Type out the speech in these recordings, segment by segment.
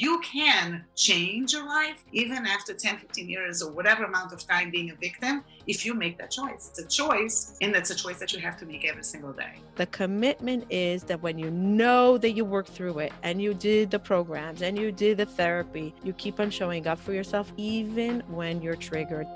you can change your life even after 10, 15 years or whatever amount of time being a victim if you make that choice. It's a choice, and it's a choice that you have to make every single day. The commitment is that when you know that you worked through it and you did the programs and you did the therapy, you keep on showing up for yourself even when you're triggered.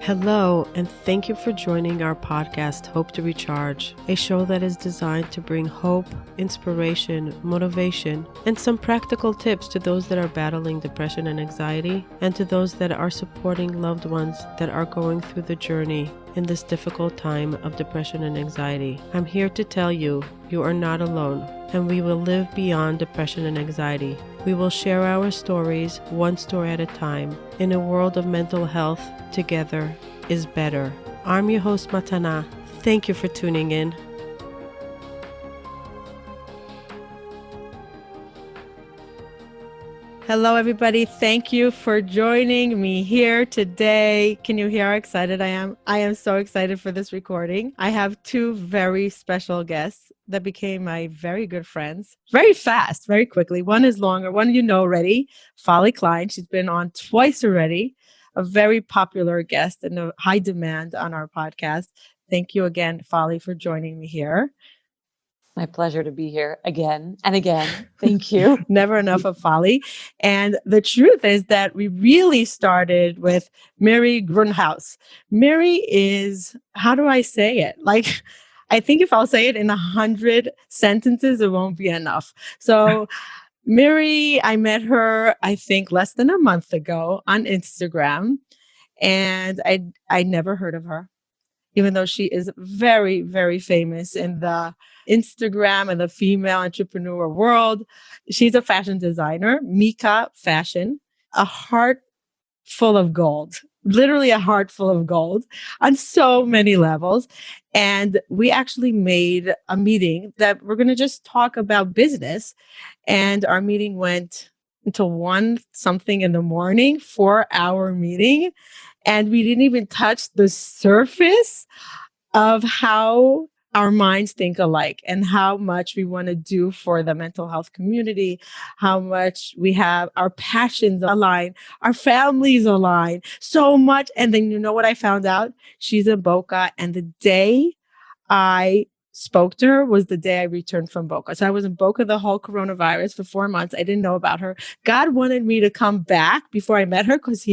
Hello, and thank you for joining our podcast, Hope to Recharge, a show that is designed to bring hope, inspiration, motivation, and some practical tips to those that are battling depression and anxiety, and to those that are supporting loved ones that are going through the journey in this difficult time of depression and anxiety. I'm here to tell you, you are not alone, and we will live beyond depression and anxiety. We will share our stories, one story at a time, in a world of mental health. Together is better. I'm your host, Matana. Thank you for tuning in. Hello, everybody. Thank you for joining me here today. Can you hear how excited I am? I am so excited for this recording. I have two very special guests that became my very good friends very fast, very quickly. One is longer, one you know already, Fally Klein. She's been on twice already, a very popular guest and a high demand on our podcast. Thank you again, Fally, for joining me here. My pleasure to be here again and again. Thank you. Never enough of Fally. And the truth is that we really started with Miri Grunhaus. Miri is, how do I say it? Like, I think if I'll say it in 100 sentences, it won't be enough. So Miri, I met her, I think, less than a month ago on Instagram. And I never heard of her, even though she is very, very famous in the Instagram and the female entrepreneur world. She's a fashion designer, Mika Fashion, a heart full of gold, literally a heart full of gold on so many levels. And we actually made a meeting that we're going to just talk about business. And our meeting went until 1 something in the morning, 4-hour meeting. And we didn't even touch the surface of how our minds think alike and how much we want to do for the mental health community, how much we have our passions align, our families align, so much. And then you know what I found out? She's in Boca. And the day I spoke to her was the day I returned from Boca. So I was in Boca the whole coronavirus for 4 months. I didn't know about her. God wanted me to come back before I met her because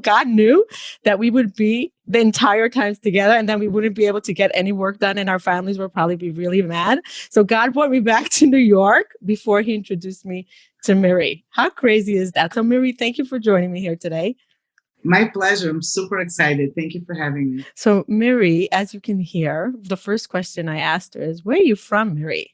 God knew that we would be the entire times together and then we wouldn't be able to get any work done and our families would probably be really mad. So God brought me back to New York before he introduced me to Miri. How crazy is that? So Miri, thank you for joining me here today. My pleasure. I'm super excited. Thank you for having me. So Miri, as you can hear, the first question I asked her is, where are you from, Miri?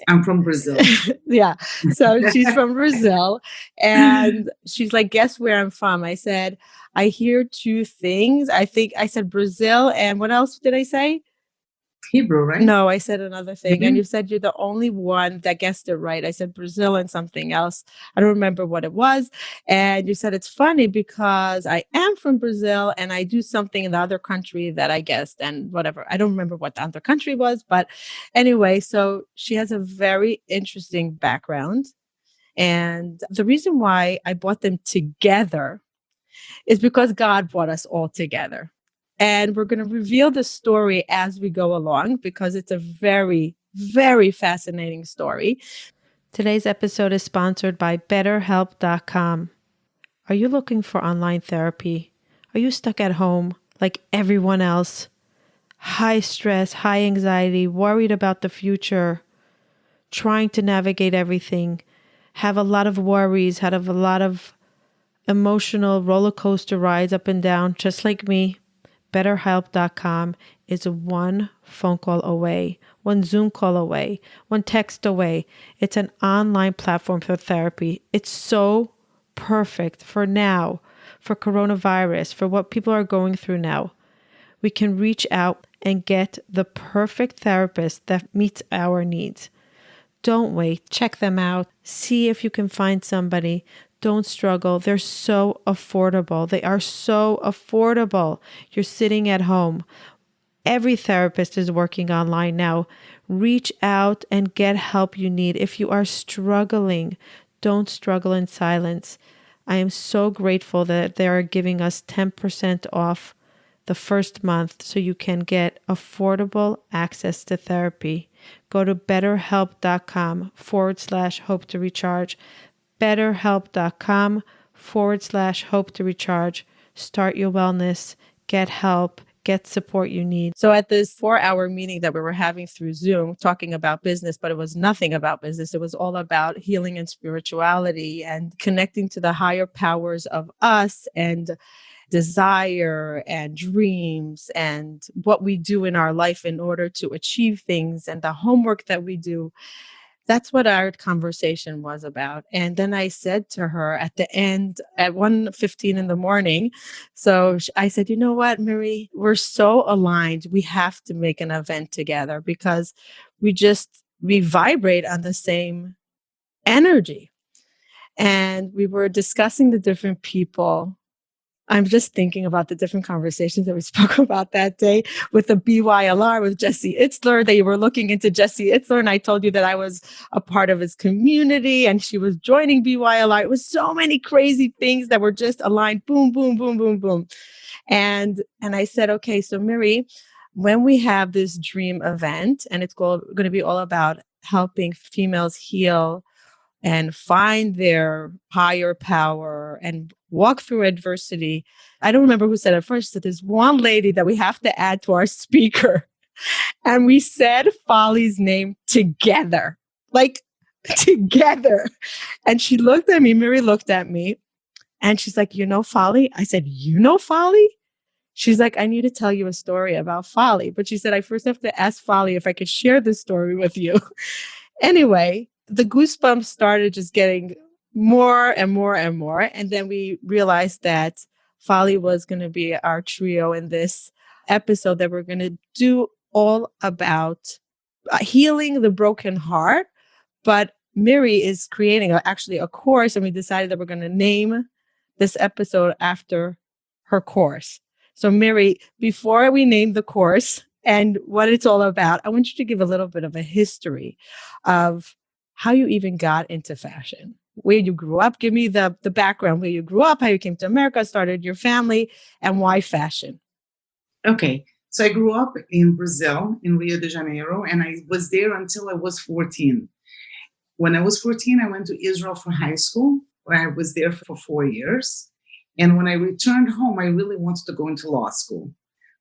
I'm from Brazil. Yeah. So she's from Brazil. And she's like, guess where I'm from? I said, I hear two things. I think I said Brazil. And what else did I say? Hebrew, right? No, I said another thing. Mm-hmm. And you said you're the only one that guessed it right. I said Brazil and something else. I don't remember what it was. And you said it's funny because I am from Brazil and I do something in the other country that I guessed and whatever. I don't remember what the other country was. But anyway, so she has a very interesting background. And the reason why I brought them together is because God brought us all together. And we're going to reveal the story as we go along because it's a very, very fascinating story. Today's episode is sponsored by BetterHelp.com. Are you looking for online therapy? Are you stuck at home like everyone else? High stress, high anxiety, worried about the future, trying to navigate everything, have a lot of worries, have a lot of emotional roller coaster rides up and down, just like me. BetterHelp.com is one phone call away, one Zoom call away, one text away. It's an online platform for therapy. It's so perfect for now, for coronavirus, for what people are going through now. We can reach out and get the perfect therapist that meets our needs. Don't wait. Check them out. See if you can find somebody. Don't struggle. They're so affordable. They are so affordable. You're sitting at home. Every therapist is working online now. Reach out and get help you need. If you are struggling, don't struggle in silence. I am so grateful that they are giving us 10% off the first month so you can get affordable access to therapy. Go to betterhelp.com/hope to recharge. betterhelp.com/hope to recharge. Start your wellness, get help, get support you need. So at this 4-hour meeting that we were having through Zoom, talking about business, but it was nothing about business. It was all about healing and spirituality and connecting to the higher powers of us and desire and dreams and what we do in our life in order to achieve things and the homework that we do. That's what our conversation was about. And then I said to her at the end at 1:15 in the morning, I said, you know what, Miri, we're so aligned. We have to make an event together because we vibrate on the same energy. And we were discussing the different people. I'm just thinking about the different conversations that we spoke about that day with the BYLR with Jesse Itzler. They were looking into Jesse Itzler, and I told you that I was a part of his community and she was joining BYLR. It was so many crazy things that were just aligned. Boom, boom, boom, boom, boom. And I said, okay, so Miri, when we have this dream event, and it's going to be all about helping females heal and find their higher power and walk through adversity. I don't remember who said it first, that there's one lady that we have to add to our speaker. And we said Folly's name together, like together. And she looked at me, Miri looked at me, and she's like, you know Folly? I said, you know Folly? She's like, I need to tell you a story about Folly. But she said, I first have to ask Folly if I could share this story with you. Anyway, the goosebumps started just getting more and more and more. And then we realized that Folly was going to be our trio in this episode that we're going to do all about healing the broken heart. But Miri is creating actually a course, and we decided that we're going to name this episode after her course. So Miri, before we name the course and what it's all about, I want you to give a little bit of a history of how you even got into fashion, where you grew up. Give me the background, where you grew up, how you came to America, started your family, and why fashion. Okay. So I grew up in Brazil, in Rio de Janeiro, and I was there until I was 14. When I was 14, I went to Israel for high school, where I was there for 4 years. And when I returned home, I really wanted to go into law school.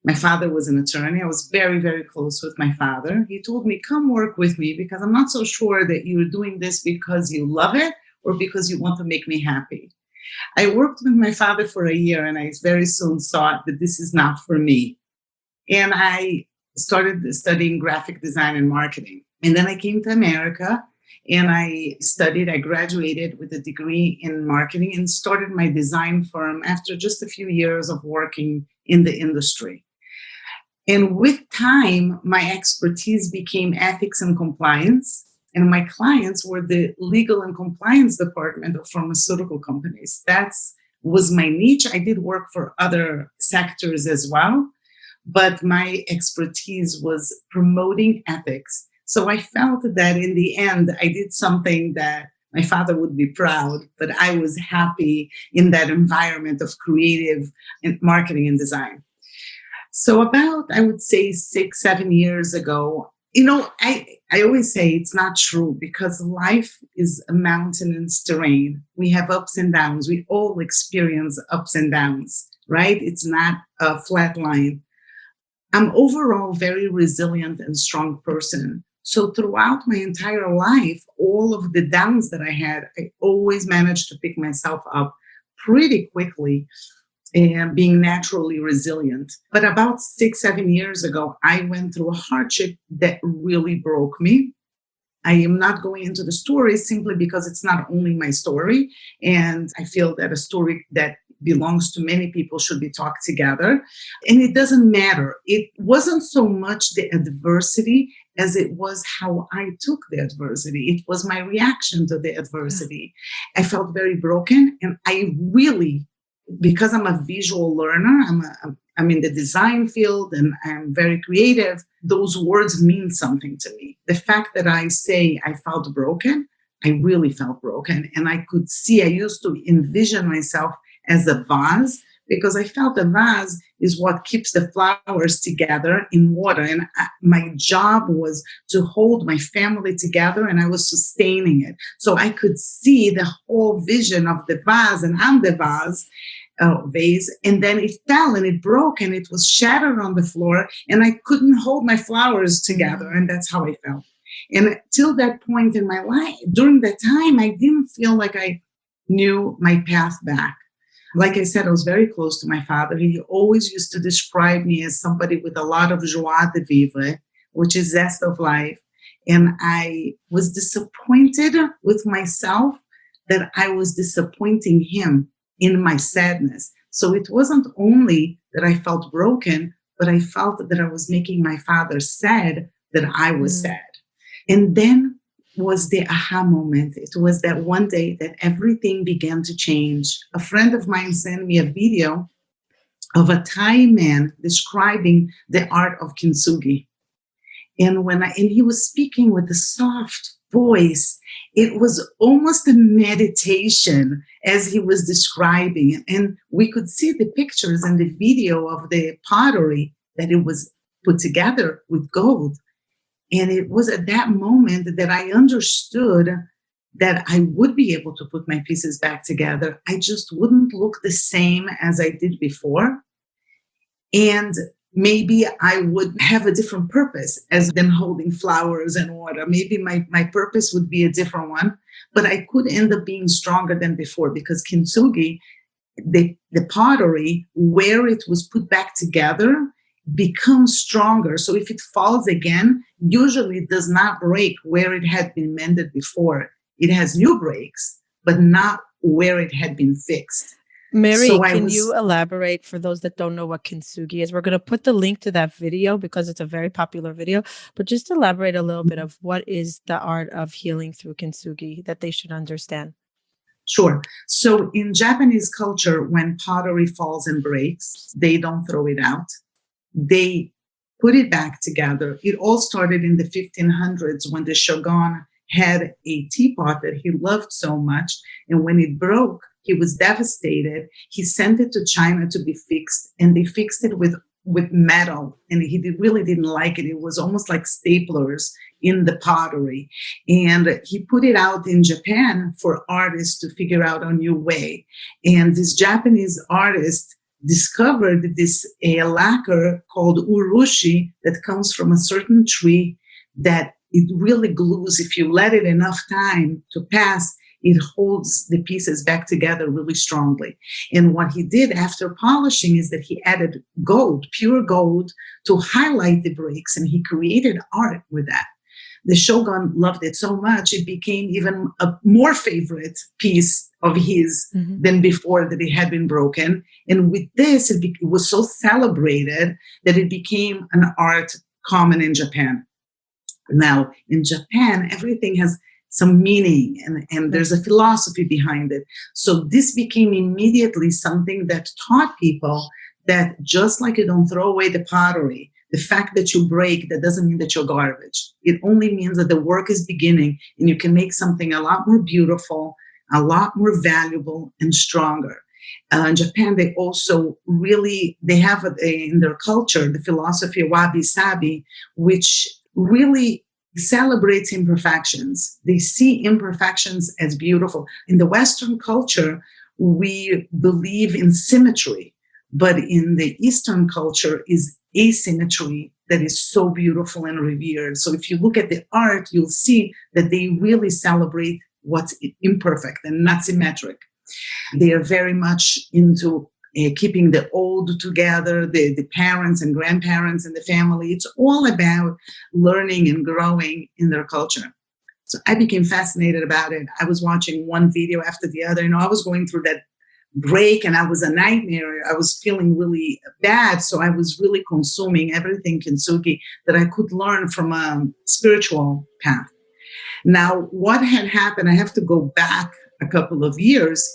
My father was an attorney. I was very, very close with my father. He told me, come work with me because I'm not so sure that you're doing this because you love it or because you want to make me happy. I worked with my father for a year and I very soon saw that this is not for me. And I started studying graphic design and marketing. And then I came to America and I graduated with a degree in marketing and started my design firm after just a few years of working in the industry. And with time, my expertise became ethics and compliance. And my clients were the legal and compliance department of pharmaceutical companies. That was my niche. I did work for other sectors as well, but my expertise was promoting ethics. So I felt that in the end, I did something that my father would be proud, but I was happy in that environment of creative and marketing and design. So about, I would say 6-7 years ago, I always say it's not true because life is a mountainous terrain. We have ups and downs. We all experience ups and downs, right? It's not a flat line. I'm overall very resilient and strong person. So throughout my entire life, all of the downs that I had, I always managed to pick myself up pretty quickly and being naturally resilient. But about 6-7 years ago, I went through a hardship that really broke me. I am not going into the story simply because it's not only my story. And I feel that a story that belongs to many people should be talked together. And it doesn't matter. It wasn't so much the adversity as it was how I took the adversity. It was my reaction to the adversity. I felt very broken. And I really, because I'm a visual learner, I'm in the design field and I'm very creative. Those words mean something to me. The fact that I say I felt broken, I really felt broken. And I could see, I used to envision myself as a vase because I felt a vase is what keeps the flowers together in water. And my job was to hold my family together and I was sustaining it. So I could see the whole vision of the vase and I'm the vase. And then it fell and it broke and it was shattered on the floor and I couldn't hold my flowers together. And that's how I felt. And till that point in my life, during that time, I didn't feel like I knew my path back. Like I said, I was very close to my father. He always used to describe me as somebody with a lot of joie de vivre, which is zest of life. And I was disappointed with myself that I was disappointing him in my sadness. So it wasn't only that I felt broken, but I felt that I was making my father sad that I was sad. And then was the aha moment. It was that one day that everything began to change. A friend of mine sent me a video of a Thai man describing the art of Kinsugi. And he was speaking with a soft voice, it was almost a meditation as he was describing it. And we could see the pictures and the video of the pottery that it was put together with gold. And it was at that moment that I understood that I would be able to put my pieces back together. I just wouldn't look the same as I did before. And maybe I would have a different purpose as than holding flowers and water. Maybe my purpose would be a different one, but I could end up being stronger than before because kintsugi, the pottery, where it was put back together, becomes stronger. So if it falls again, usually it does not break where it had been mended before. It has new breaks, but not where it had been fixed. Mary, can you elaborate for those that don't know what kintsugi is? We're going to put the link to that video because it's a very popular video, but just elaborate a little bit of what is the art of healing through kintsugi that they should understand. Sure. So in Japanese culture, when pottery falls and breaks, they don't throw it out. They put it back together. It all started in the 1500s when the shogun had a teapot that he loved so much. And when it broke, he was devastated. He sent it to China to be fixed, and they fixed it with metal. And he really didn't like it. It was almost like staplers in the pottery. And he put it out in Japan for artists to figure out a new way. And this Japanese artist discovered this lacquer called urushi that comes from a certain tree that it really glues. If you let it enough time to pass, it holds the pieces back together really strongly. And what he did after polishing is that he added gold, pure gold, to highlight the breaks, and he created art with that. The shogun loved it so much, it became even a more favorite piece of his than before that it had been broken. And with this, it was so celebrated that it became an art common in Japan. Now, in Japan, everything has some meaning and there's a philosophy behind it. So this became immediately something that taught people that just like you don't throw away the pottery, the fact that you break, that doesn't mean that you're garbage. It only means that the work is beginning and you can make something a lot more beautiful, a lot more valuable and stronger. In Japan, they also they have in their culture, the philosophy of wabi-sabi, which really celebrates imperfections. They see imperfections as beautiful. In the Western culture, we believe in symmetry, but in the Eastern culture is asymmetry that is so beautiful and revered. So if you look at the art, you'll see that they really celebrate what's imperfect and not symmetric. They are very much into keeping the old together, the parents and grandparents and the family. It's all about learning and growing in their culture. So I became fascinated about it. I was watching one video after the other. I was going through that break and I was a nightmare. I was feeling really bad. So I was really consuming everything kintsugi that I could learn from a spiritual path. Now, what had happened, I have to go back a couple of years.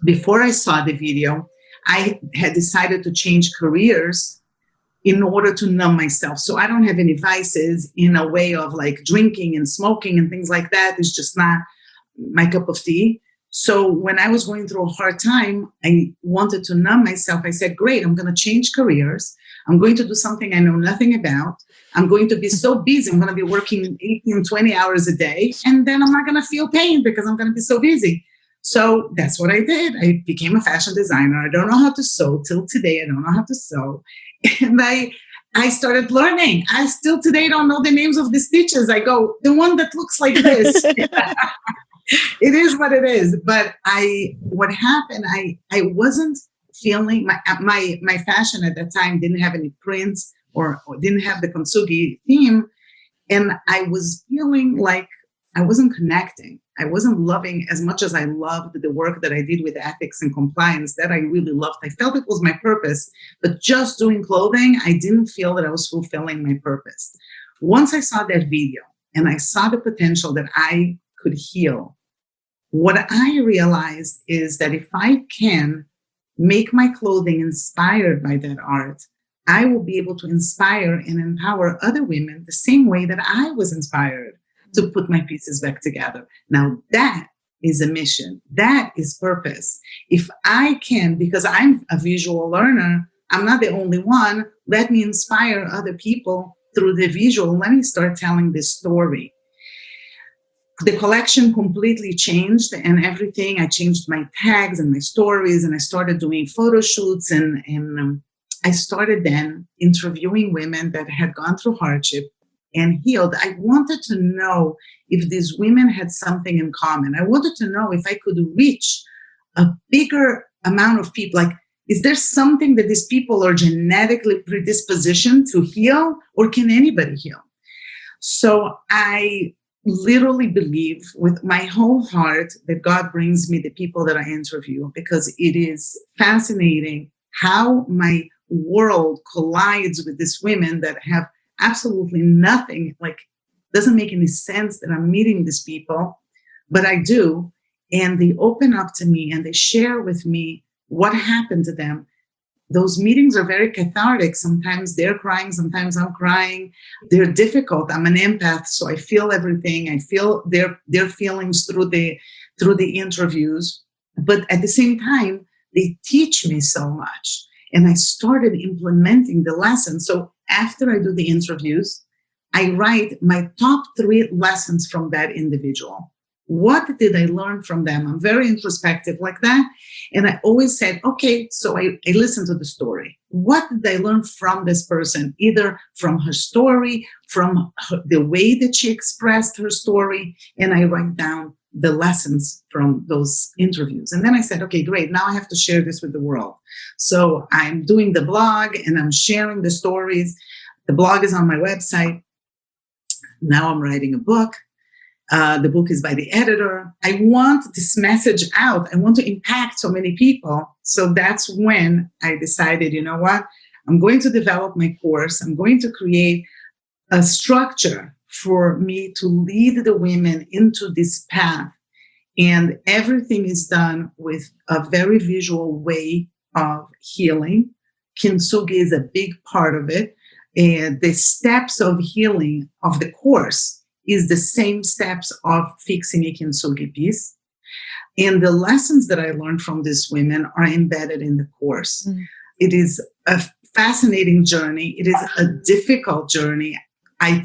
Before I saw the video, I had decided to change careers in order to numb myself. So I don't have any vices in a way of like drinking and smoking and things like that. It's just not my cup of tea. So when I was going through a hard time, I wanted to numb myself. I said, great, I'm going to change careers. I'm going to do something I know nothing about. I'm going to be so busy. I'm going to be working 18, 20 hours a day. And then I'm not going to feel pain because I'm going to be so busy. So that's what I did. I became a fashion designer. I don't know how to sew till today. I don't know how to sew. And I started learning. I still today don't know the names of the stitches. I go, the one that looks like this. It is what it is. But what happened, I wasn't feeling, my fashion at that time didn't have any prints or didn't have the kintsugi theme. And I was feeling like I wasn't connecting. I wasn't loving as much as I loved the work that I did with ethics and compliance that I really loved. I felt it was my purpose, but just doing clothing, I didn't feel that I was fulfilling my purpose. Once I saw that video and I saw the potential that I could heal, what I realized is that if I can make my clothing inspired by that art, I will be able to inspire and empower other women the same way that I was inspired to put my pieces back together. Now that is a mission. That is purpose. If I can, because I'm a visual learner, I'm not the only one, let me inspire other people through the visual. Let me start telling this story. The collection completely changed and everything. I changed my tags and my stories and I started doing photo shoots and I started then interviewing women that had gone through hardship and healed. I wanted to know if these women had something in common. I wanted to know if I could reach a bigger amount of people. Like, is there something that these people are genetically predispositioned to heal, or can anybody heal? So I literally believe with my whole heart that God brings me the people that I interview, because it is fascinating how my world collides with these women that have absolutely nothing, like doesn't make any sense that I'm meeting these people, but I do. And they open up to me and they share with me what happened to them. Those meetings are very cathartic. Sometimes they're crying, sometimes I'm crying. They're difficult. I'm an empath, so I feel everything. I feel their feelings through the interviews. But at the same time, they teach me so much. And I started implementing the lessons. So after I do the interviews, I write my top 3 lessons from that individual. What did I learn from them? I'm very introspective like that. And I always said, okay, so I listened to the story. What did I learn from this person? Either from her story, from the way that she expressed her story. And I write down the lessons from those interviews. And then I said, okay, great. Now I have to share this with the world. So I'm doing the blog and I'm sharing the stories. The blog is on my website. Now I'm writing a book. The book is by the editor. I want this message out. I want to impact so many people. So that's when I decided, you know what? I'm going to develop my course. I'm going to create a structure for me to lead the women into this path. And everything is done with a very visual way of healing. Kintsugi is a big part of it. And the steps of healing of the course is the same steps of fixing a kintsugi piece. And the lessons that I learned from these women are embedded in the course. Mm. It is a fascinating journey. It is a difficult journey. I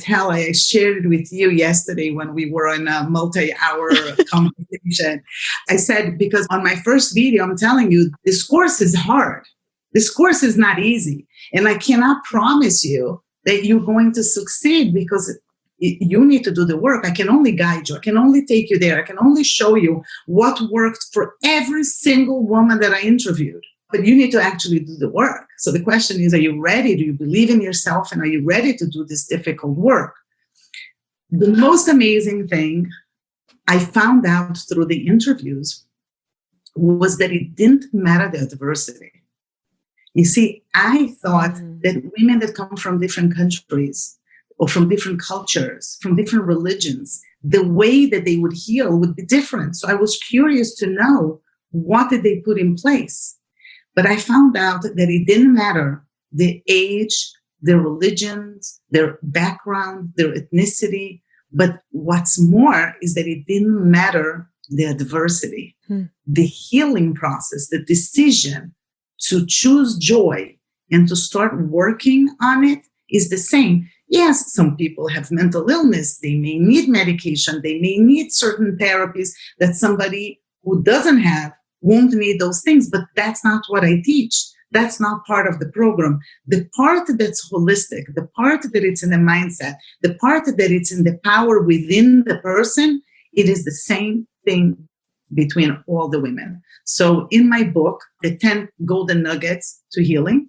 shared it with you yesterday when we were in a multi-hour conversation. I said, because on my first video, I'm telling you, this course is hard. This course is not easy. And I cannot promise you that you're going to succeed because you need to do the work. I can only guide you. I can only take you there. I can only show you what worked for every single woman that I interviewed. But you need to actually do the work. So the question is, are you ready? Do you believe in yourself? And are you ready to do this difficult work? The most amazing thing I found out through the interviews was that it didn't matter the adversity. You see, I thought that women that come from different countries or from different cultures, from different religions, the way that they would heal would be different. So I was curious to know, what did they put in place? But I found out that it didn't matter the age, their religions, their background, their ethnicity. But what's more is that it didn't matter the adversity, the healing process, the decision to choose joy and to start working on it is the same. Yes, some people have mental illness. They may need medication. They may need certain therapies that somebody who doesn't have won't need those things. But that's not what I teach. That's not part of the program. The part that's holistic, the part that it's in the mindset, the part that it's in the power within the person, it is the same thing between all the women. So in my book, the 10 golden nuggets to healing,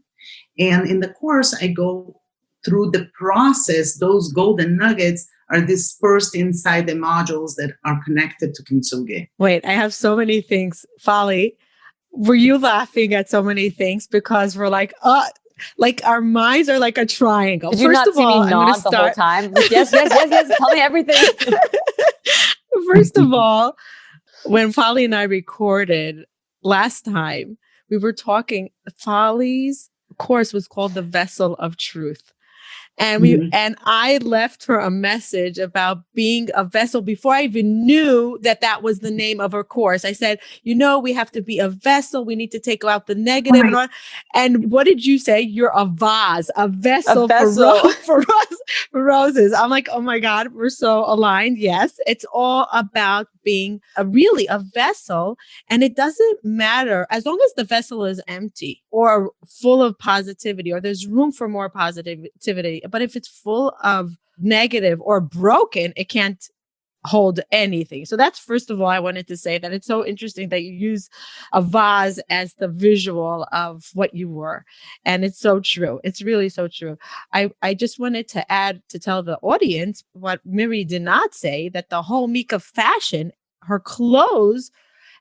and in the course, I go through the process. Those golden nuggets are dispersed inside the modules that are connected to Kintsugi. Wait, I have so many things. Folly, were you laughing at so many things? Because we're like our minds are like a triangle. Did you not see me nod the whole time? Like, yes. Tell me everything. First of all, when Folly and I recorded last time, we were talking, Folly's course was called The Vessel of Truth. And and I left her a message about being a vessel before I even knew that that was the name of her course. I said, we have to be a vessel. We need to take out the negative. Right. And what did you say? You're a vase, a vessel. For roses. I'm like, oh my God, we're so aligned. Yes, it's all about being really a vessel. And it doesn't matter as long as the vessel is empty or full of positivity, or there's room for more positivity. But if it's full of negative or broken, it can't hold anything. So that's, first of all, I wanted to say that it's so interesting that you use a vase as the visual of what you were. And it's so true. It's really so true. I just wanted to add, to tell the audience what Miri did not say, that the whole Mika fashion, her clothes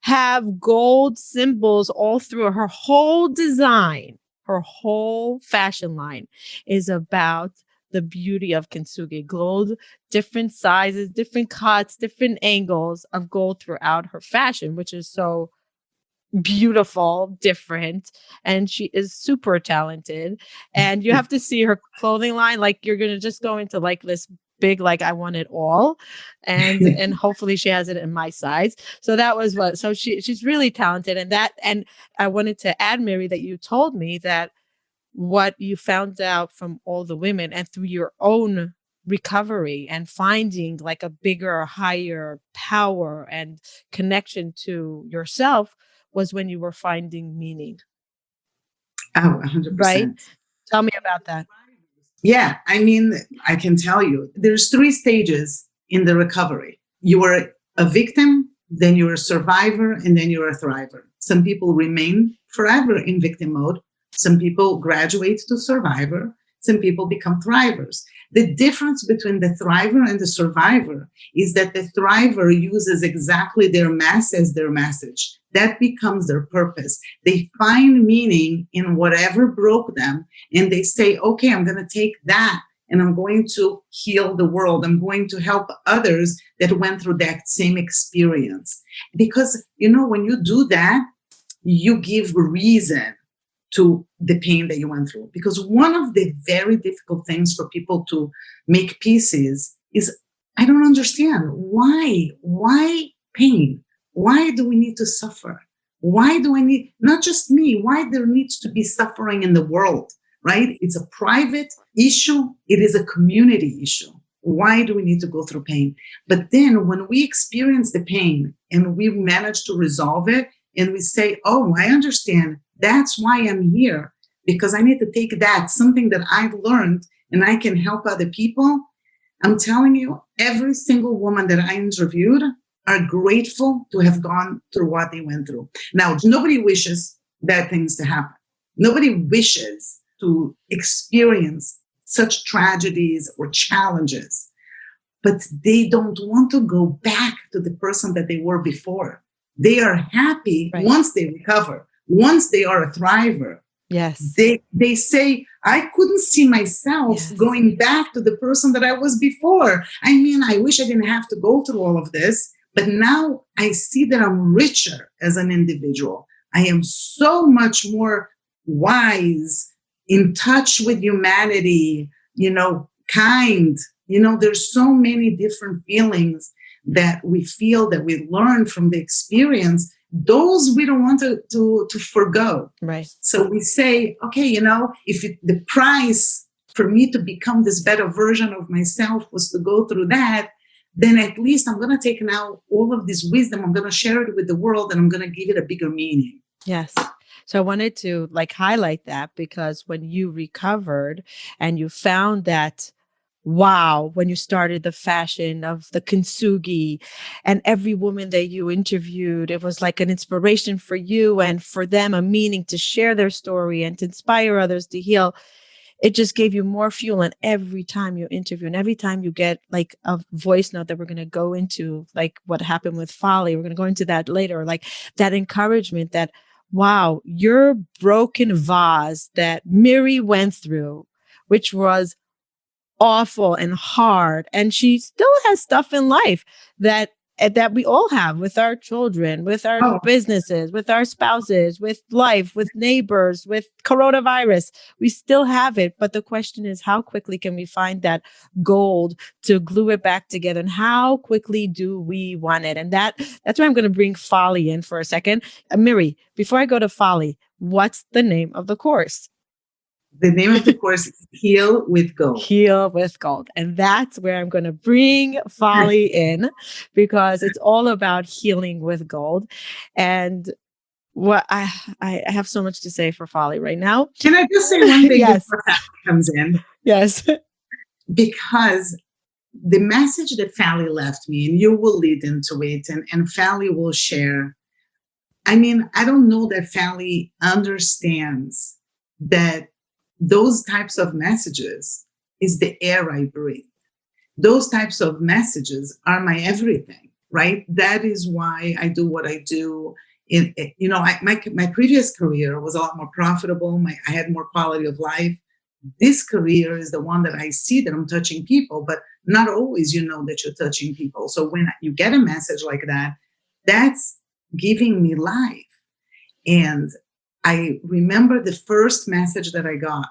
have gold symbols all through her whole design. Her whole fashion line is about the beauty of Kenzugi. Gold, different sizes, different cuts, different angles of gold throughout her fashion, which is so beautiful, different. And she is super talented. And you have to see her clothing line. Like, you're going to just go into like this big, like, I want it all. And hopefully she has it in my size. So that was what, so she's really talented. And I wanted to add, Miri, that you told me that what you found out from all the women and through your own recovery and finding like a bigger, higher power and connection to yourself was when you were finding meaning. Oh, 100%. Right? Tell me about that. Yeah, I mean, I can tell you, there's 3 stages in the recovery. You were a victim, then you're a survivor, and then you're a thriver. Some people remain forever in victim mode. Some people graduate to survivor. Some people become thrivers. The difference between the thriver and the survivor is that the thriver uses exactly their mass as their message. That becomes their purpose. They find meaning in whatever broke them, and they say, okay, I'm going to take that and I'm going to heal the world. I'm going to help others that went through that same experience. Because, when you do that, you give reason to the pain that you went through. Because one of the very difficult things for people to make peace is I don't understand. Why pain? Why do we need to suffer? Why do I need, not just me, why there needs to be suffering in the world, right? It's a private issue. It is a community issue. Why do we need to go through pain? But then when we experience the pain and we manage to resolve it and we say, oh, I understand. That's why I'm here, because I need to take that, something that I've learned, and I can help other people. I'm telling you, every single woman that I interviewed are grateful to have gone through what they went through. Now, nobody wishes bad things to happen. Nobody wishes to experience such tragedies or challenges, but they don't want to go back to the person that they were before. They are happy once they recover. Once they are a thriver, yes, they say, I couldn't see myself going back to the person that I was before. I mean, I wish I didn't have to go through all of this, but now I see that I'm richer as an individual. I am so much more wise, in touch with humanity, kind. There's so many different feelings that we feel, that we learn from the experience. Those we don't want to forgo. Right. So we say, okay, if the price for me to become this better version of myself was to go through that, then at least I'm going to take now all of this wisdom, I'm going to share it with the world, and I'm going to give it a bigger meaning. Yes. So I wanted to highlight that, because when you recovered and you found that, wow, when you started the fashion of the kintsugi, and every woman that you interviewed, it was like an inspiration for you and for them, a meaning to share their story and to inspire others to heal. It just gave you more fuel. And every time you interview and every time you get like a voice note that we're going to go into, like what happened with Folly, we're going to go into that later, like that encouragement that, wow, your broken vase that Miri went through, which was awful and hard. And she still has stuff in life that we all have, with our children, with our businesses, with our spouses, with life, with neighbors, with coronavirus. We still have it. But the question is, how quickly can we find that gold to glue it back together? And how quickly do we want it? And that's why I'm going to bring Folly in for a second. Miri, before I go to Folly, what's the name of the course? The name of the course is Heal with Gold. Heal with Gold. And that's where I'm going to bring Folly in, because it's all about healing with gold. And what I have so much to say for Folly right now. Can I just say one thing Yes. before that comes in? Yes. Because the message that Fally left me, and you will lead into it, and Fally will share. I mean, I don't know that Fally understands that those types of messages is the air I breathe. Those types of messages are my everything, right? That is why I do what I do. My previous career was a lot more profitable. I had more quality of life. This career is the one that I see that I'm touching people, but not always that you're touching people. So when you get a message like that, that's giving me life. And I remember the first message that I got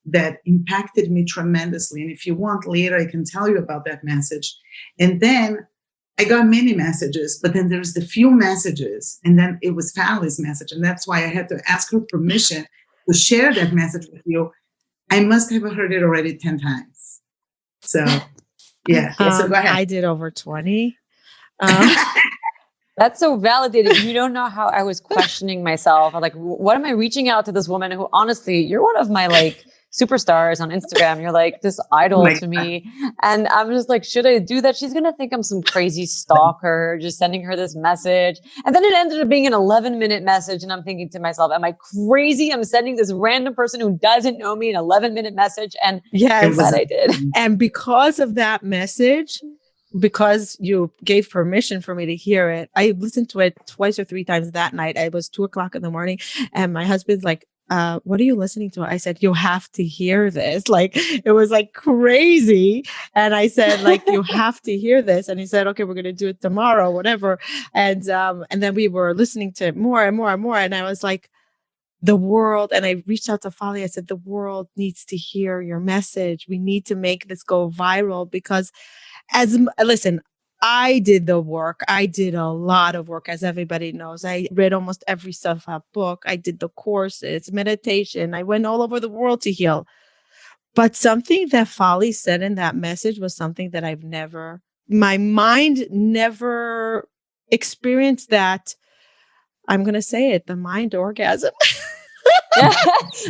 that impacted me tremendously. And if you want later, I can tell you about that message. And then I got many messages, but then there's the few messages. And then it was Fally's message. And that's why I had to ask her permission to share that message with you. I must have heard it already 10 times. So, yeah. So go ahead. I did over 20. That's so validating. You don't know how I was questioning myself. I'm like, what am I reaching out to this woman who, honestly, you're one of my superstars on Instagram. You're like this idol to me. And I'm just like, should I do that? She's going to think I'm some crazy stalker, just sending her this message. And then it ended up being an 11-minute message. And I'm thinking to myself, am I crazy? I'm sending this random person who doesn't know me an 11-minute message. And yes, I'm glad I did. And because of that message, because you gave permission for me to hear it, I listened to it twice or three times that night. It was 2:00 in the morning, and my husband's like, what are you listening to? I said, you have to hear this. It was crazy. And I said, you have to hear this. And he said, okay, we're going to do it tomorrow, whatever. And then we were listening to it more and more and more. And I was like, the world, and I reached out to Folly. I said, the world needs to hear your message. We need to make this go viral, because listen, I did the work. I did a lot of work, as everybody knows. I read almost every self-help book. I did the courses, meditation. I went all over the world to heal. But something that Folly said in that message was something that my mind never experienced that. I'm going to say it, the mind orgasm.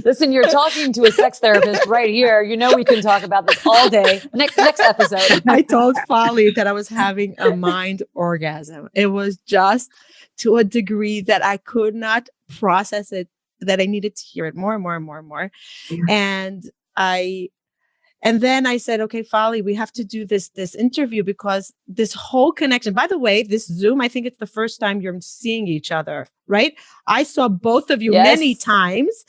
Listen, you're talking to a sex therapist right here. We can talk about this all day. Next episode. I told Folly that I was having a mind orgasm. It was just to a degree that I could not process it, that I needed to hear it more and more and more and more. Yeah. And then I said, okay, Folly, we have to do this interview, because this whole connection, by the way, this Zoom, I think it's the first time you're seeing each other, right? I saw both of you many times,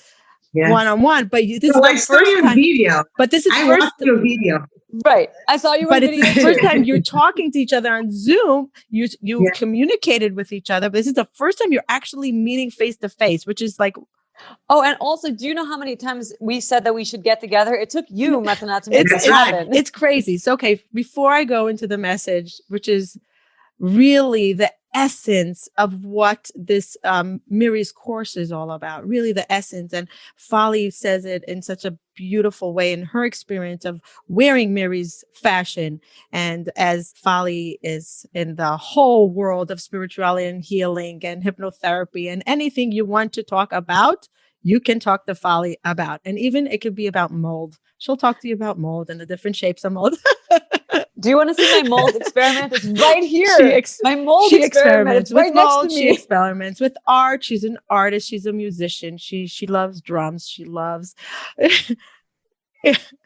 Yes. one-on-one. But this So is I the saw first your time. video. But this is I first. watched your video. Right. I saw you on But it's video the first too. time you're talking to each other on Zoom. You Yeah. communicated with each other. But this is the first time you're actually meeting face to face, which is like, Oh, and also, do you know how many times we said that we should get together? It took you, Matana, to make it's it happen. it's crazy. So, okay, before I go into the message, which is really the essence of what this Miri's course is all about, really the essence. And Folly says it in such a beautiful way in her experience of wearing Miri's fashion. And as Folly is in the whole world of spirituality and healing and hypnotherapy and anything you want to talk about, you can talk to Folly about. And even it could be about mold. She'll talk to you about mold and the different shapes of mold. Do you want to see my mold experiment? It's right here. My mold she experiment. It's right with next mold. to She me. experiments with art. She's an artist. She's a musician. She loves drums. She loves.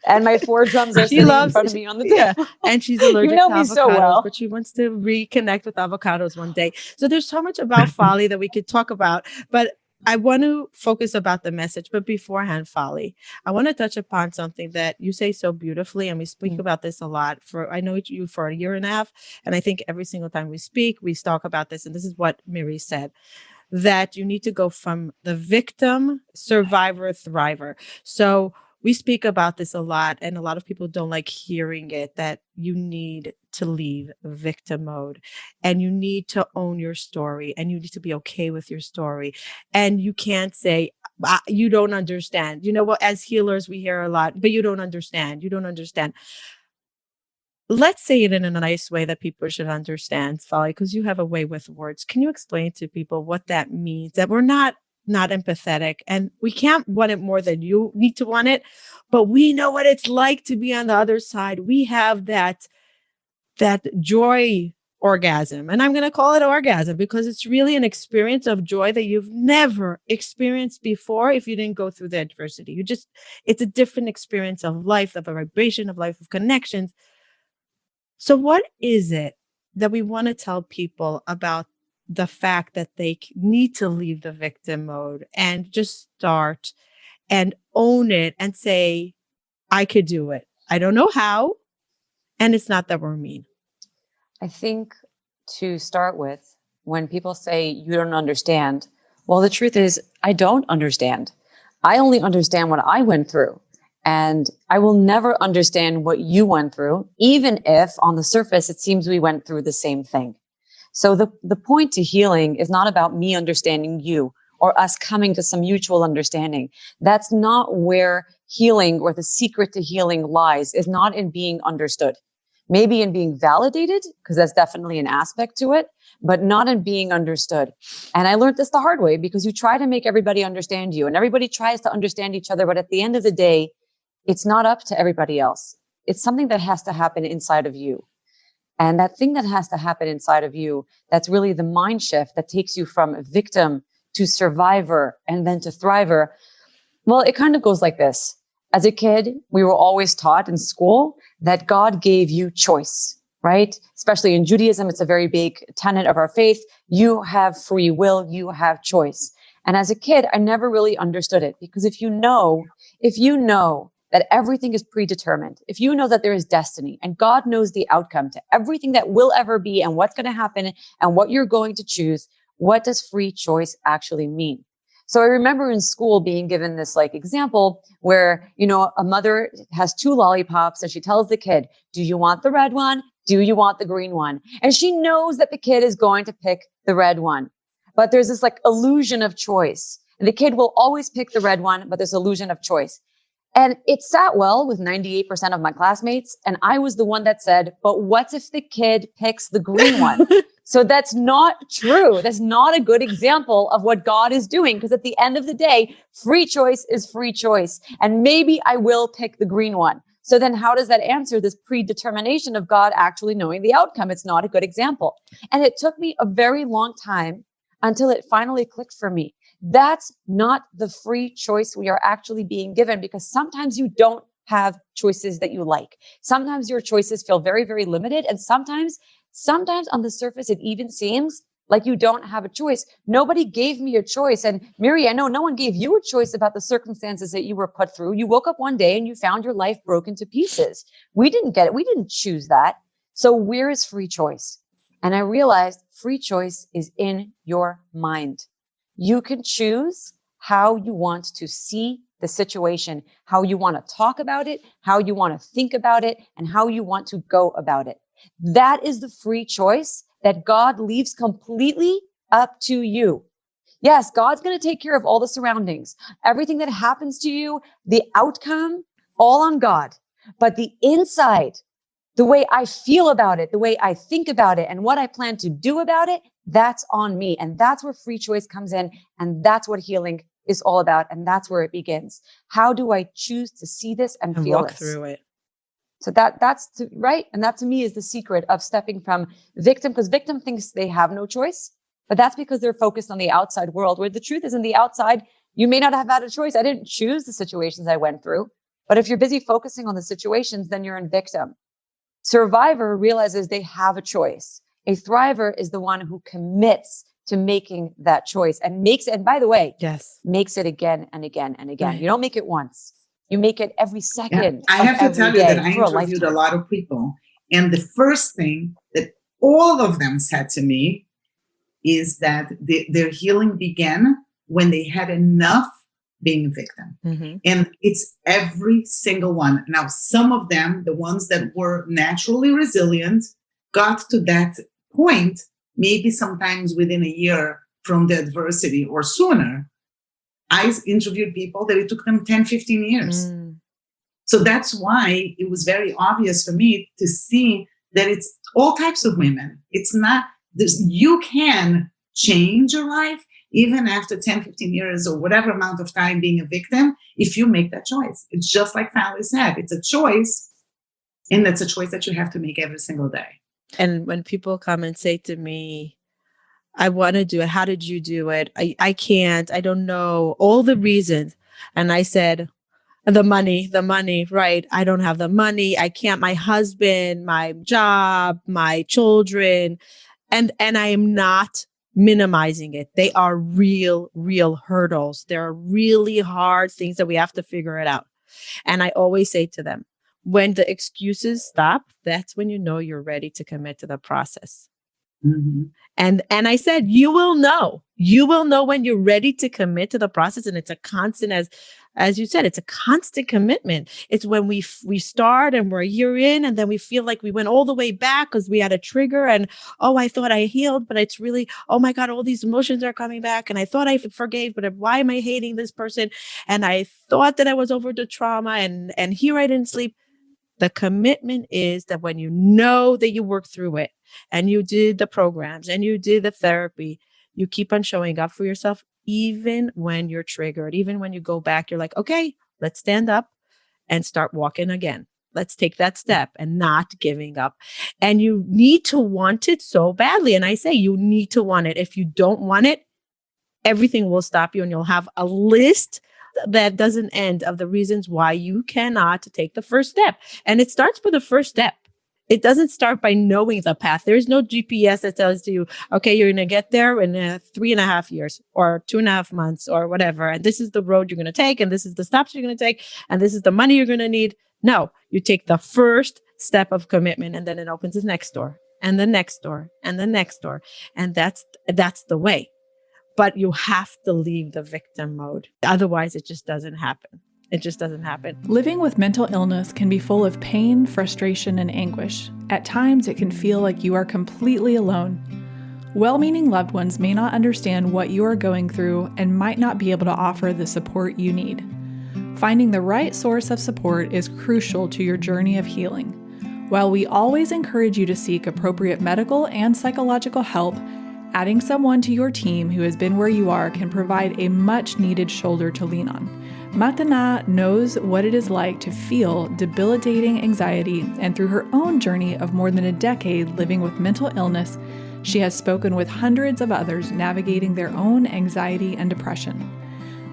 And my 4 drums are sitting in front of me on the table. And she's allergic You know to me avocados, so well. but she wants to reconnect with avocados one day. So there's so much about Folly that we could talk about, but I want to focus about the message. But beforehand, Folly, I want to touch upon something that you say so beautifully, and we speak about this a lot. I know you for a year and a half, and I think every single time we speak, we talk about this. And this is what Miri said, that you need to go from the victim, survivor, thriver. So we speak about this a lot, and a lot of people don't like hearing it, that you need to leave victim mode and you need to own your story and you need to be okay with your story. And you can't say, you don't understand. You know what? As healers, we hear a lot, but you don't understand. You don't understand. Let's say it in a nice way that people should understand, Folly, because you have a way with words. Can you explain to people what that means? That we're not empathetic and we can't want it more than you need to want it, but we know what it's like to be on the other side. We have that joy orgasm, and I'm going to call it orgasm because it's really an experience of joy that you've never experienced before. If you didn't go through the adversity, it's a different experience of life, of a vibration of life, of connections. So what is it that we want to tell people about the fact that they need to leave the victim mode and just start and own it and say, I could do it. I don't know how. And it's not that we're mean. I think to start with, when people say you don't understand, well, the truth is I don't understand. I only understand what I went through. And I will never understand what you went through, even if on the surface, it seems we went through the same thing. So the point to healing is not about me understanding you or us coming to some mutual understanding. That's not where healing or the secret to healing lies, is not in being understood. Maybe in being validated, because that's definitely an aspect to it, but not in being understood. And I learned this the hard way, because you try to make everybody understand you and everybody tries to understand each other. But at the end of the day, it's not up to everybody else. It's something that has to happen inside of you. And that thing that has to happen inside of you, that's really the mind shift that takes you from victim to survivor and then to thriver. Well, it kind of goes like this. As a kid, we were always taught in school that God gave you choice, right? Especially in Judaism, it's a very big tenet of our faith. You have free will, you have choice. And as a kid, I never really understood it, because if you know that everything is predetermined, if you know that there is destiny and God knows the outcome to everything that will ever be and what's going to happen and what you're going to choose, what does free choice actually mean? So I remember in school being given this example where, a mother has 2 lollipops and she tells the kid, do you want the red one? Do you want the green one? And she knows that the kid is going to pick the red one. But there's this illusion of choice. And the kid will always pick the red one, but there's illusion of choice. And it sat well with 98% of my classmates. And I was the one that said, but what if the kid picks the green one? So that's not true. That's not a good example of what God is doing. Because at the end of the day, free choice is free choice. And maybe I will pick the green one. So then how does that answer this predetermination of God actually knowing the outcome? It's not a good example. And it took me a very long time until it finally clicked for me. That's not the free choice we are actually being given, because sometimes you don't have choices that you like. Sometimes your choices feel very, very limited. And sometimes on the surface, it even seems like you don't have a choice. Nobody gave me a choice. And Miri, I know no one gave you a choice about the circumstances that you were put through. You woke up one day and you found your life broken to pieces. We didn't get it. We didn't choose that. So where is free choice? And I realized free choice is in your mind. You can choose how you want to see the situation, how you want to talk about it, how you want to think about it, and how you want to go about it. That is the free choice that God leaves completely up to you. Yes, God's going to take care of all the surroundings, everything that happens to you, the outcome, all on God. But the inside, the way I feel about it, the way I think about it, and what I plan to do about it, that's on me. And that's where free choice comes in. And that's what healing is all about. And that's where it begins. How do I choose to see this and feel walk this? through it? So right. And that to me is the secret of stepping from victim, because victim thinks they have no choice, but that's because they're focused on the outside world, where the truth is in the outside. You may not have had a choice. I didn't choose the situations I went through, but if you're busy focusing on the situations, then you're in victim. Survivor realizes they have a choice. A thriver is the one who commits to making that choice and makes it. And by the way, Yes, makes it again and again and again. Right. You don't make it once. You make it every second. I have to tell you that I interviewed a lot of people. And the first thing that all of them said to me is that their healing began when they had enough being a victim. Mm-hmm. And it's every single one. Now, some of them, the ones that were naturally resilient, got to that point, maybe sometimes within a year from the adversity or sooner. I interviewed people that it took them 10, 15 years. Mm. So that's why it was very obvious for me to see that it's all types of women. It's not, you can change your life even after 10, 15 years or whatever amount of time being a victim, if you make that choice. It's just like Fally said, it's a choice. And that's a choice that you have to make every single day. And when people come and say to me, I want to do it. How did you do it? I can't. I don't know. All the reasons. And I said, the money, right? I don't have the money. I can't. My husband, my job, my children. And I am not minimizing it. They are real hurdles. There are really hard things that we have to figure it out. And I always say to them, when the excuses stop, that's when you know you're ready to commit to the process. Mm-hmm. And I said, you will know when you're ready to commit to the process. And it's a constant, as you said, it's a constant commitment. It's when we start and we're a year in, and then we feel like we went all the way back because we had a trigger and, oh, I thought I healed, but it's really, oh my God, all these emotions are coming back. And I thought I forgave, but why am I hating this person? And I thought that I was over the trauma and here I didn't sleep. The commitment is that when you know that you worked through it and you did the programs and you did the therapy, you keep on showing up for yourself, even when you're triggered, even when you go back, you're like, okay, let's stand up and start walking again. Let's take that step and not giving up. And you need to want it so badly. And I say, you need to want it. If you don't want it, everything will stop you and you'll have a list that doesn't end of the reasons why you cannot take the first step. And it starts with the first step. It doesn't start by knowing the path. There's no GPS that tells you, okay, you're going to get there in 3.5 years or 2.5 months or whatever. And this is the road you're going to take. And this is the stops you're going to take. And this is the money you're going to need. No, you take the first step of commitment and then it opens the next door and the next door and the next door. And that's the way. But you have to leave the victim mode. Otherwise, it just doesn't happen. It just doesn't happen. Living with mental illness can be full of pain, frustration, and anguish. At times, it can feel like you are completely alone. Well-meaning loved ones may not understand what you are going through and might not be able to offer the support you need. Finding the right source of support is crucial to your journey of healing. While we always encourage you to seek appropriate medical and psychological help, adding someone to your team who has been where you are can provide a much-needed shoulder to lean on. Matana knows what it is like to feel debilitating anxiety, and through her own journey of more than a decade living with mental illness, she has spoken with hundreds of others navigating their own anxiety and depression.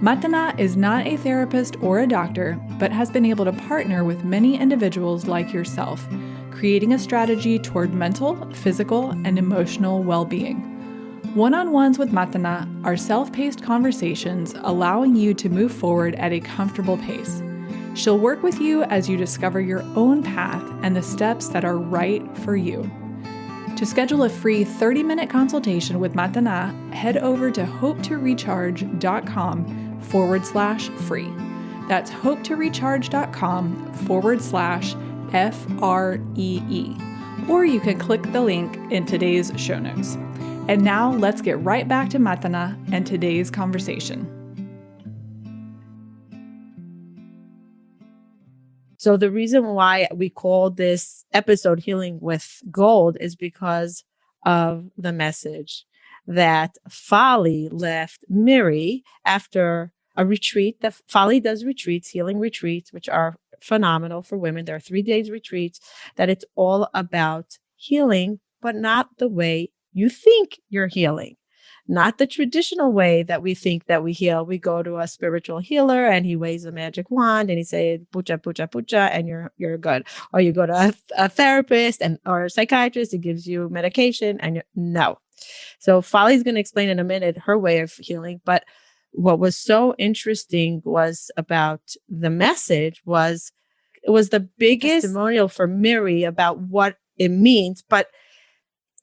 Matana is not a therapist or a doctor, but has been able to partner with many individuals like yourself, creating a strategy toward mental, physical, and emotional well-being. One-on-ones with Matana are self-paced conversations allowing you to move forward at a comfortable pace. She'll work with you as you discover your own path and the steps that are right for you. To schedule a free 30-minute consultation with Matana, head over to hopetorecharge.com/free. That's hopetorecharge.com/FREE. Or you can click the link in today's show notes. And now let's get right back to Matana and today's conversation. So the reason why we call this episode Healing with Gold is because of the message that Folly left Miri after a retreat. That Folly does retreats, healing retreats, which are phenomenal for women. There are 3 days retreats that it's all about healing, but not the way you think you're healing. Not the traditional way that we think that we heal. We go to a spiritual healer and he waves a magic wand and he says, pucha, pucha, pucha, and you're good. Or you go to a therapist or a psychiatrist, he gives you medication and no. So Folly's going to explain in a minute her way of healing. But what was so interesting was about the message was, it was the biggest testimonial for Miri about what it means, but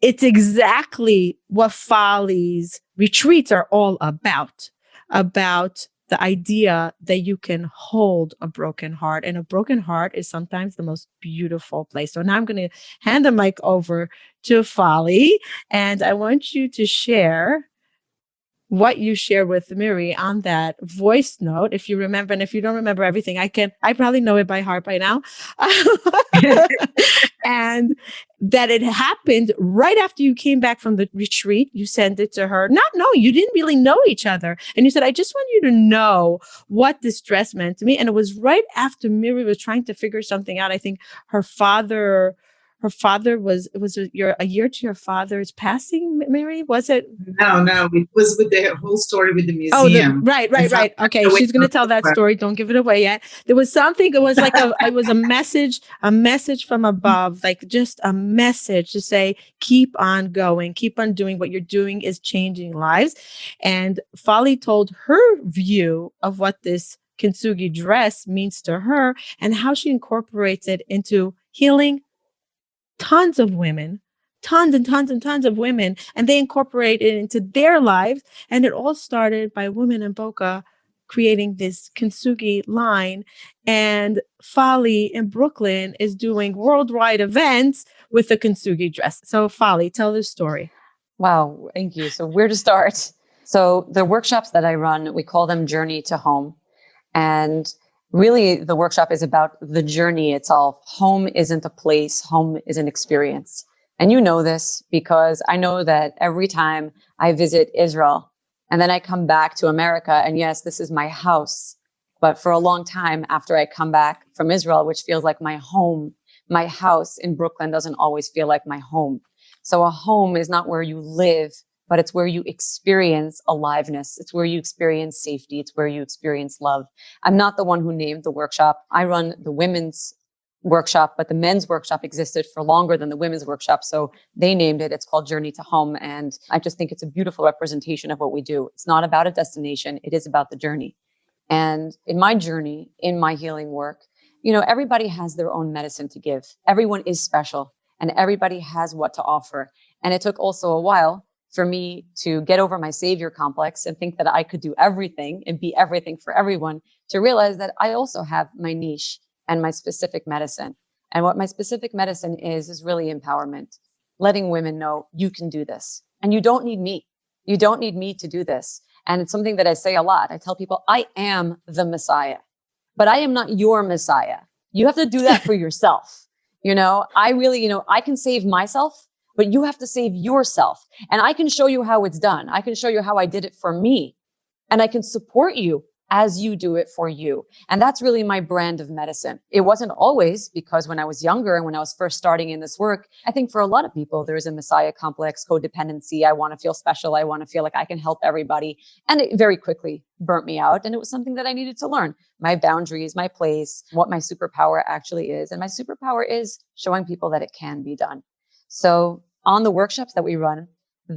it's exactly what Folly's retreats are all about the idea that you can hold a broken heart. And a broken heart is sometimes the most beautiful place. So now I'm going to hand the mic over to Folly, and I want you to share what you shared with Miri on that voice note. If you remember, and if you don't remember everything, I probably know it by heart by now. And that it happened right after you came back from the retreat. You sent it to her. You didn't really know each other. And you said, I just want you to know what this dress meant to me. And it was right after Miri was trying to figure something out. I think her father was a year to your father's passing, Miri? Was it? No, it was with the whole story with the museum. Right. Okay, she's going to tell that story. Don't give it away yet. There was something, it was like it was a message from above, like just a message to say, keep on going, keep on doing what you're doing is changing lives. And Folly told her view of what this kintsugi dress means to her and how she incorporates it into healing tons of women, tons and tons and tons of women, and they incorporate it into their lives. And it all started by women in Boca creating this kintsugi line. And Folly in Brooklyn is doing worldwide events with the kintsugi dress. So Folly, tell the story. Wow, thank you. So where to start? So the workshops that I run, we call them Journey to Home. And really, the workshop is about the journey itself. Home isn't a place. Home is an experience. And you know this because I know that every time I visit Israel and then I come back to America, and yes, this is my house. But for a long time after I come back from Israel, which feels like my home, my house in Brooklyn doesn't always feel like my home. So a home is not where you live, but it's where you experience aliveness. It's where you experience safety. It's where you experience love. I'm not the one who named the workshop. I run the women's workshop, but the men's workshop existed for longer than the women's workshop. So they named it. It's called Journey to Home. And I just think it's a beautiful representation of what we do. It's not about a destination. It is about the journey. And in my journey, in my healing work, everybody has their own medicine to give. Everyone is special and everybody has what to offer. And it took also a while for me to get over my savior complex and think that I could do everything and be everything for everyone, to realize that I also have my niche and my specific medicine. And what my specific medicine is really empowerment, letting women know you can do this. And you don't need me. You don't need me to do this. And it's something that I say a lot. I tell people, I am the Messiah, but I am not your Messiah. You have to do that for yourself. I can save myself, but you have to save yourself. And I can show you how it's done. I can show you how I did it for me. And I can support you as you do it for you. And that's really my brand of medicine. It wasn't always, because when I was younger and when I was first starting in this work, I think for a lot of people, there's a Messiah complex, codependency. I want to feel special. I want to feel like I can help everybody. And it very quickly burnt me out. And it was something that I needed to learn. My boundaries, my place, what my superpower actually is. And my superpower is showing people that it can be done. So on the workshops that we run,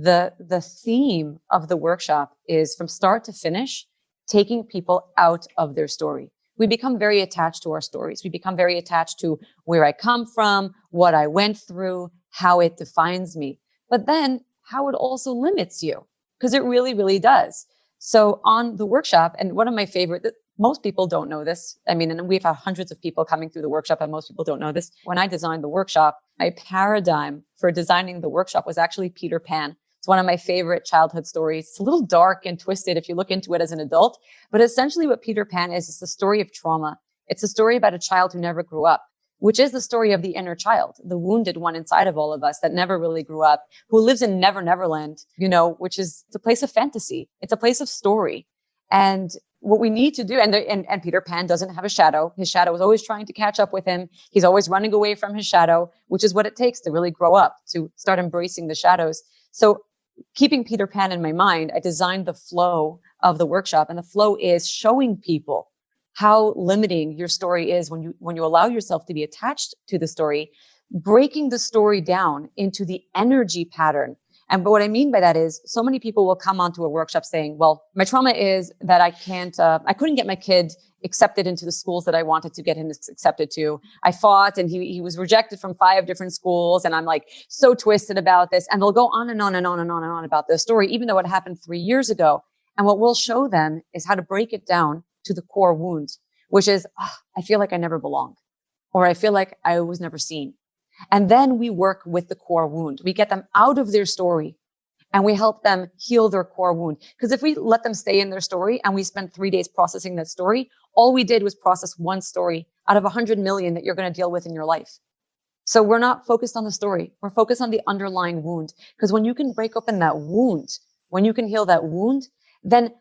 the theme of the workshop is from start to finish, taking people out of their story. We become very attached to our stories. We become very attached to where I come from, what I went through, how it defines me, but then how it also limits you, because it really, really does. So on the workshop, and one of my favorite, most people don't know this. I mean, and we've had hundreds of people coming through the workshop and most people don't know this. When I designed the workshop, my paradigm for designing the workshop was actually Peter Pan. It's one of my favorite childhood stories. It's a little dark and twisted if you look into it as an adult, but essentially what Peter Pan is the story of trauma. It's a story about a child who never grew up, which is the story of the inner child, the wounded one inside of all of us that never really grew up, who lives in Never Neverland, which is the place of fantasy. It's a place of story. And what we need to do, and Peter Pan doesn't have a shadow. His shadow is always trying to catch up with him. He's always running away from his shadow, which is what it takes to really grow up, to start embracing the shadows. So keeping Peter Pan in my mind, I designed the flow of the workshop, and the flow is showing people how limiting your story is when you allow yourself to be attached to the story, breaking the story down into the energy pattern. And but what I mean by that is so many people will come onto a workshop saying, well, my trauma is that I couldn't get my kid accepted into the schools that I wanted to get him accepted to. I fought and he was rejected from 5 different schools. And I'm like so twisted about this. And they'll go on and on and on and on and on about this story, even though it happened 3 years ago. And what we'll show them is how to break it down to the core wound, which is, I feel like I never belonged, or I feel like I was never seen. And then we work with the core wound. We get them out of their story and we help them heal their core wound. Because if we let them stay in their story and we spend 3 days processing that story, all we did was process one story out of 100 million that you're going to deal with in your life. So we're not focused on the story. We're focused on the underlying wound. Because when you can break open that wound, when you can heal that wound, then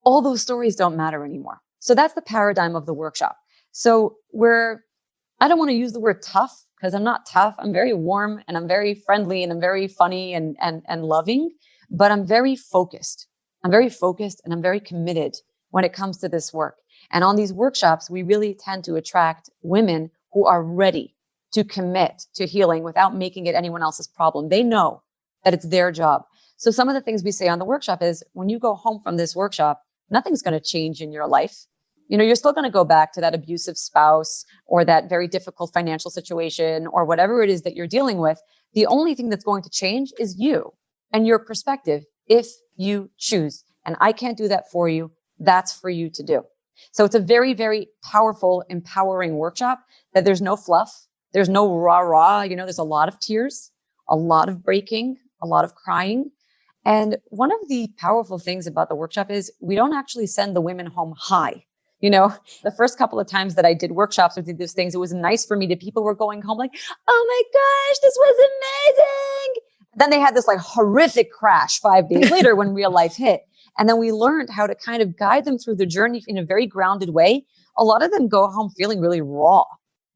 all those stories don't matter anymore. So that's the paradigm of the workshop. So I don't want to use the word tough, because I'm not tough. I'm very warm and I'm very friendly and I'm very funny and loving, but I'm very focused. I'm very focused and I'm very committed when it comes to this work. And on these workshops, we really tend to attract women who are ready to commit to healing without making it anyone else's problem. They know that it's their job. So some of the things we say on the workshop is when you go home from this workshop, nothing's going to change in your life. You're still going to go back to that abusive spouse or that very difficult financial situation or whatever it is that you're dealing with. The only thing that's going to change is you and your perspective if you choose. And I can't do that for you. That's for you to do. So it's a very, very powerful, empowering workshop that there's no fluff. There's no rah-rah. There's a lot of tears, a lot of breaking, a lot of crying. And one of the powerful things about the workshop is we don't actually send the women home high. The first couple of times that I did workshops or did these things, it was nice for me that people were going home like, oh my gosh, this was amazing. Then they had this like horrific crash 5 days later when real life hit. And then we learned how to kind of guide them through the journey in a very grounded way. A lot of them go home feeling really raw,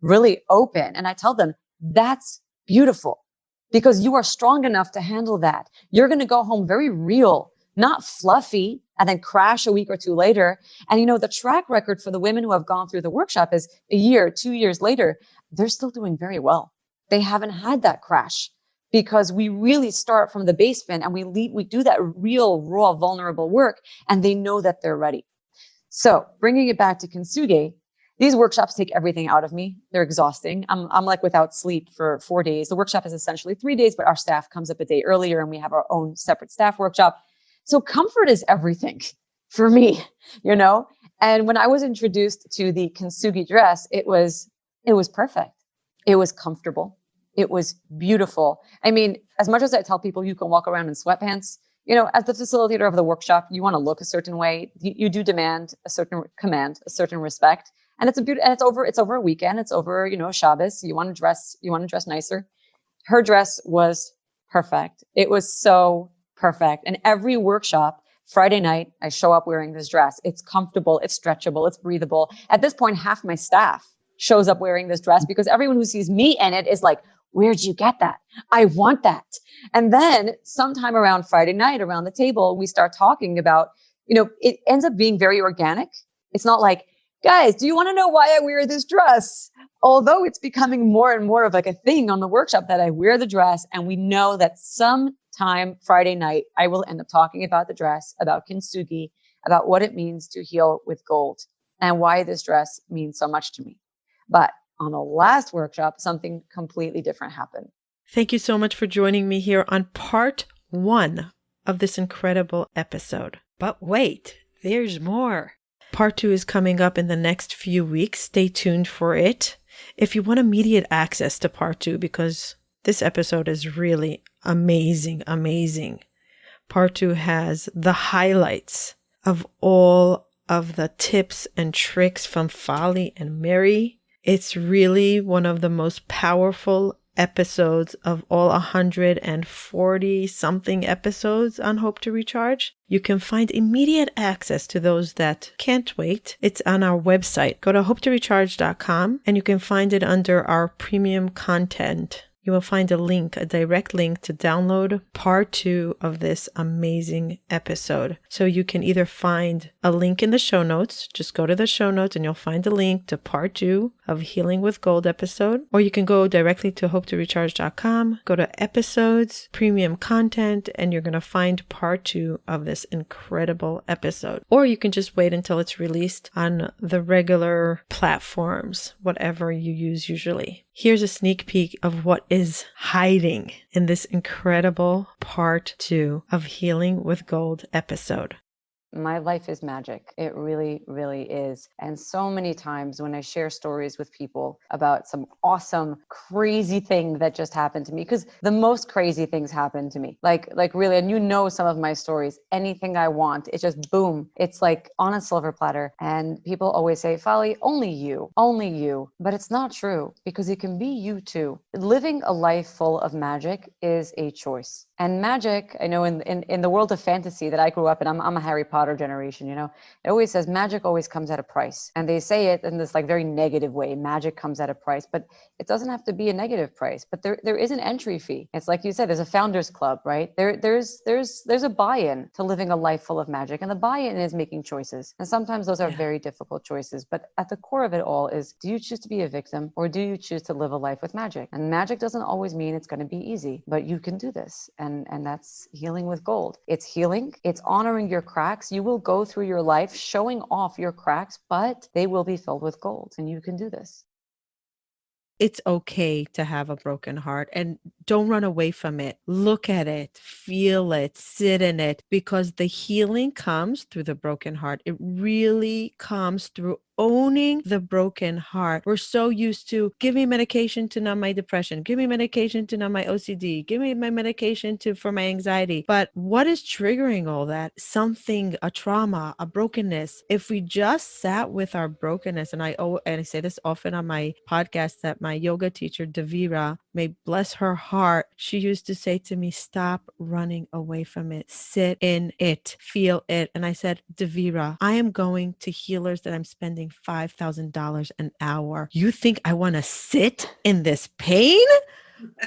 really open. And I tell them, that's beautiful because you are strong enough to handle that. You're going to go home very real, not fluffy, and then crash a week or 2 later. And the track record for the women who have gone through the workshop is a year, 2 years later, they're still doing very well. They haven't had that crash because we really start from the basement and we do that real, raw, vulnerable work, and they know that they're ready. So bringing it back to Kenzugi, these workshops take everything out of me. They're exhausting. I'm like without sleep for 4 days. The workshop is essentially 3 days, but our staff comes up a day earlier and we have our own separate staff workshop. So comfort is everything for me, And when I was introduced to the kintsugi dress, it was perfect. It was comfortable. It was beautiful. I mean, as much as I tell people you can walk around in sweatpants, as the facilitator of the workshop, you want to look a certain way. You do demand a certain respect. And it's over a weekend. It's over, Shabbos. You want to dress nicer. Her dress was perfect. It was so perfect. And every workshop, Friday night, I show up wearing this dress. It's comfortable, it's stretchable, it's breathable. At this point, half my staff shows up wearing this dress because everyone who sees me in it is like, where'd you get that? I want that. And then sometime around Friday night, around the table, we start talking about, it ends up being very organic. It's not like, guys, do you want to know why I wear this dress? Although it's becoming more and more of like a thing on the workshop that I wear the dress, and we know that some time, Friday night, I will end up talking about the dress, about kintsugi, about what it means to heal with gold and why this dress means so much to me. But on the last workshop, something completely different happened. Thank you so much for joining me here on part 1 of this incredible episode. But wait, there's more. Part 2 is coming up in the next few weeks. Stay tuned for it. If you want immediate access to part 2, because this episode is really amazing. Part 2 has the highlights of all of the tips and tricks from Fally and Miri. It's really one of the most powerful episodes of all 140 something episodes on Hope to Recharge. You can find immediate access to those that can't wait. It's on our website. Go to hopetorecharge.com and you can find it under our premium content. You will find a direct link to download part 2 of this amazing episode. So you can either find a link in the show notes, just go to the show notes and you'll find a link to part 2 of Healing with Gold episode, or you can go directly to hopetorecharge.com, go to episodes, premium content, and you're going to find part 2 of this incredible episode. Or you can just wait until it's released on the regular platforms, whatever you use usually. Here's a sneak peek of what is hiding in this incredible part 2 of Healing with Gold episode. My life is magic. It really, really is. And so many times when I share stories with people about some awesome, crazy thing that just happened to me, because the most crazy things happen to me, like really, and you know some of my stories, anything I want, it's just boom. It's like on a silver platter. And people always say, Fally, only you. But it's not true, because it can be you too. Living a life full of magic is a choice. And magic, I know in the world of fantasy that I grew up in, I'm a Harry Potter generation, you know, it always says magic always comes at a price. And they say it in this like very negative way, magic comes at a price, but it doesn't have to be a negative price, but there is an entry fee. It's like you said, there's a founders club, right? There's a buy-in to living a life full of magic, and the buy-in is making choices. And sometimes those are very difficult choices, but at the core of it all is, do you choose to be a victim or do you choose to live a life with magic? And magic doesn't always mean it's going to be easy, but you can do this. And that's healing with gold. It's healing. It's honoring your cracks. You will go through your life showing off your cracks, but they will be filled with gold, and you can do this. It's okay to have a broken heart, and don't run away from it. Look at it, feel it, sit in it, because the healing comes through the broken heart. It really comes through owning the broken heart. We're so used to, give me medication to numb my depression, give me medication to numb my OCD, give me my medication for my anxiety. But what is triggering all that? Something, a trauma, a brokenness. If we just sat with our brokenness, and I say this often on my podcast, that my yoga teacher, Devira, may bless her heart, she used to say to me, stop running away from it. Sit in it, feel it. And I said, Devira, I am going to healers that I'm spending $5,000 an hour. You think I want to sit in this pain?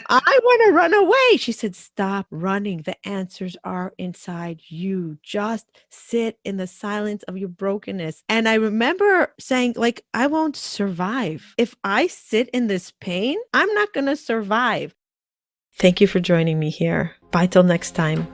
I want to run away. She said, stop running. The answers are inside you. Just sit in the silence of your brokenness. And I remember saying, like, I won't survive. If I sit in this pain, I'm not going to survive. Thank you for joining me here. Bye till next time.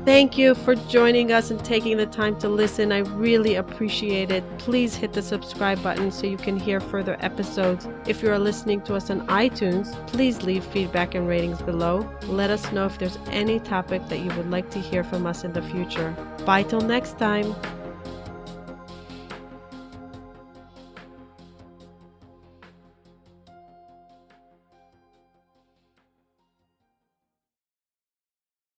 Thank you for joining us and taking the time to listen. I really appreciate it. Please hit the subscribe button so you can hear further episodes. If you are listening to us on iTunes, please leave feedback and ratings below. Let us know if there's any topic that you would like to hear from us in the future. Bye till next time.